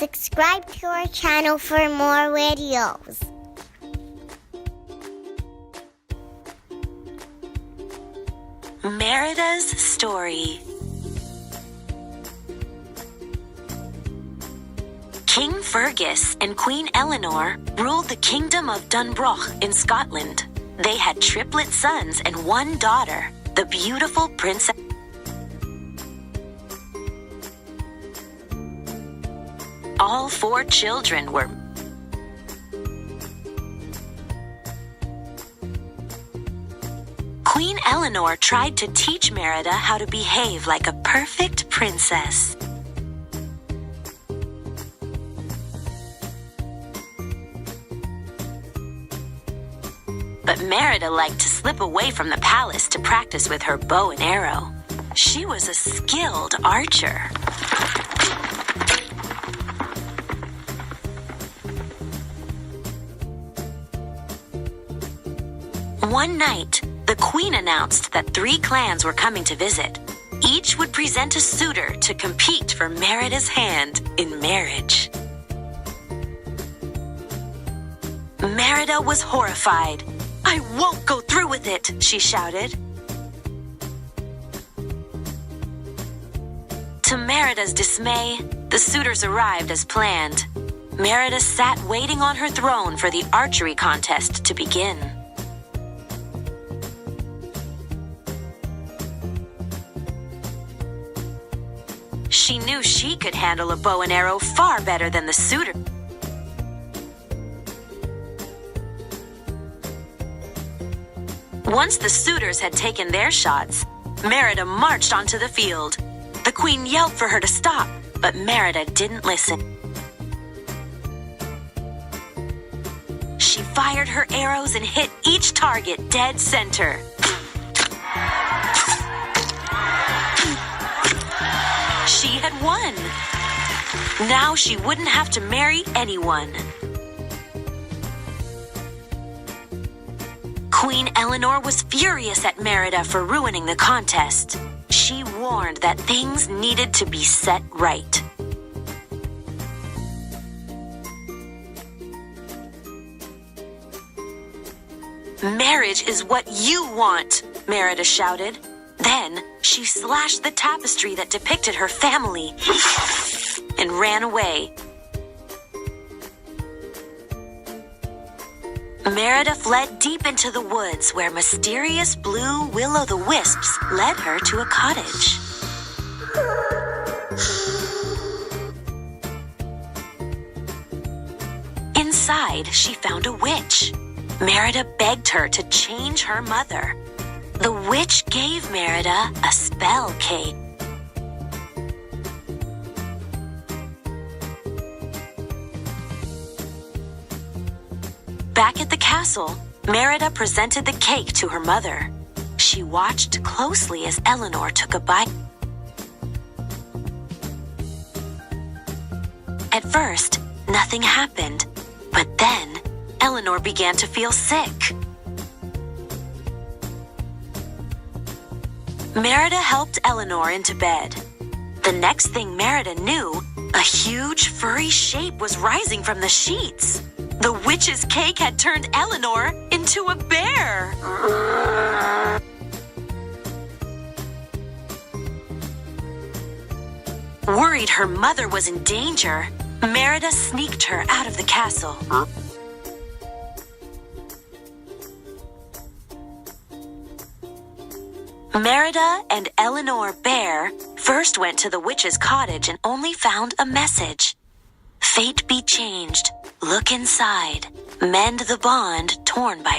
subscribe to our channel for more videos. Merida's story. King Fergus and Queen Elinor ruled the Kingdom of Dunbrach in Scotland. They had triplet sons and one daughter, the beautiful Princess. All 4 children were Queen Elinor tried to teach Merida how to behave like a perfect princess. But Merida liked to slip away from the palace to practice with her bow and arrow. She was a skilled archer. One night, the queen announced that 3 clans were coming to visit. Each would present a suitor to compete for Merida's hand in marriage. Merida was horrified. "I won't go through with it," she shouted. To Merida's dismay, the suitors arrived as planned. Merida sat waiting on her throne for the archery contest to begin. She knew she could handle a bow and arrow far better than the suitor. Once the suitors had taken their shots, Merida marched onto the field. The queen yelled for her to stop, but Merida didn't listen. She fired her arrows and hit each target dead center. She had won. Now she wouldn't have to marry anyone. Queen Elinor was furious at Merida for ruining the contest. She warned that things needed to be set right. "Marriage is what you want," Merida shouted. Then she slashed the tapestry that depicted her family and ran away. Merida fled deep into the woods where mysterious blue will-o'-the-wisps led her to a cottage. Inside, she found a witch. Merida begged her to change her mother. The witch gave Merida a spell cake. Back at the castle, Merida presented the cake to her mother. She watched closely as Elinor took a bite. At first, nothing happened, but then Elinor began to feel sick. Merida helped Elinor into bed. The next thing Merida knew, a huge furry shape was rising from the sheets. The witch's cake had turned Elinor into a bear. Worried her mother was in danger, Merida sneaked her out of the castle. Merida and Elinor Bear first went to the witch's cottage and only found a message. "Fate be changed. Look inside. Mend the bond torn by..."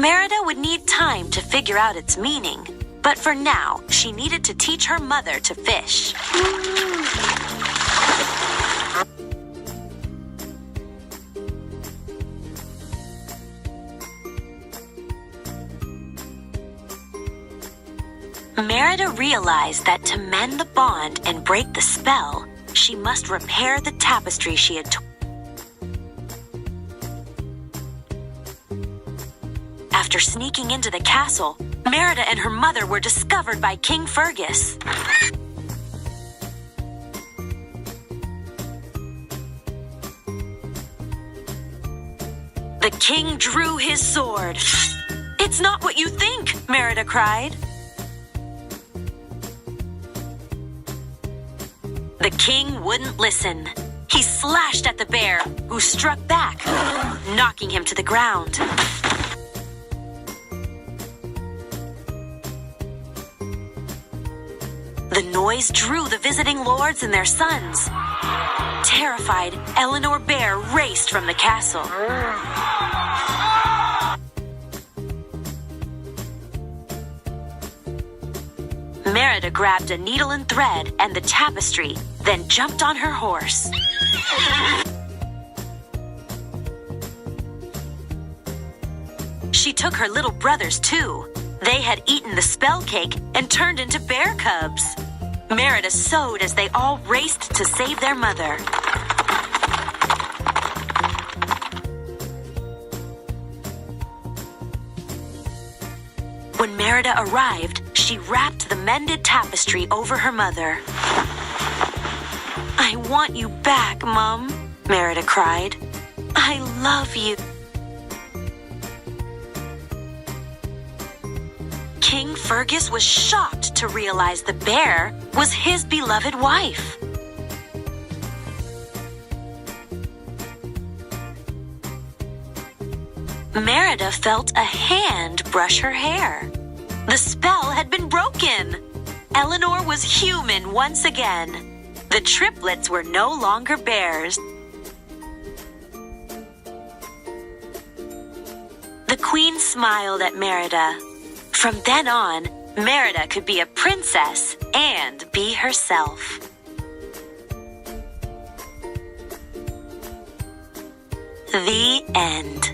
Merida would need time to figure out its meaning, but for now, she needed to teach her mother to fish. Merida realized that to mend the bond and break the spell, she must repair the tapestry she had torn. After sneaking into the castle, Merida and her mother were discovered by King Fergus. The king drew his sword. "It's not what you think," Merida cried. The king wouldn't listen. He slashed at the bear, who struck back, knocking him to the ground. The noise drew the visiting lords and their sons. Terrified, Elinor Bear raced from the castle. Merida grabbed a needle and thread and the tapestry, then jumped on her horse. She took her little brothers too. They had eaten the spell cake and turned into bear cubs. Merida sewed as they all raced to save their mother. When Merida arrived, she wrapped the mended tapestry over her mother. "I want you back, Mom," Merida cried. "I love you." King Fergus was shocked to realize the bear was his beloved wife. Merida felt a hand brush her hair. The spell had been broken. Elinor was human once again. The triplets were no longer bears. The queen smiled at Merida. From then on, Merida could be a princess and be herself. The end.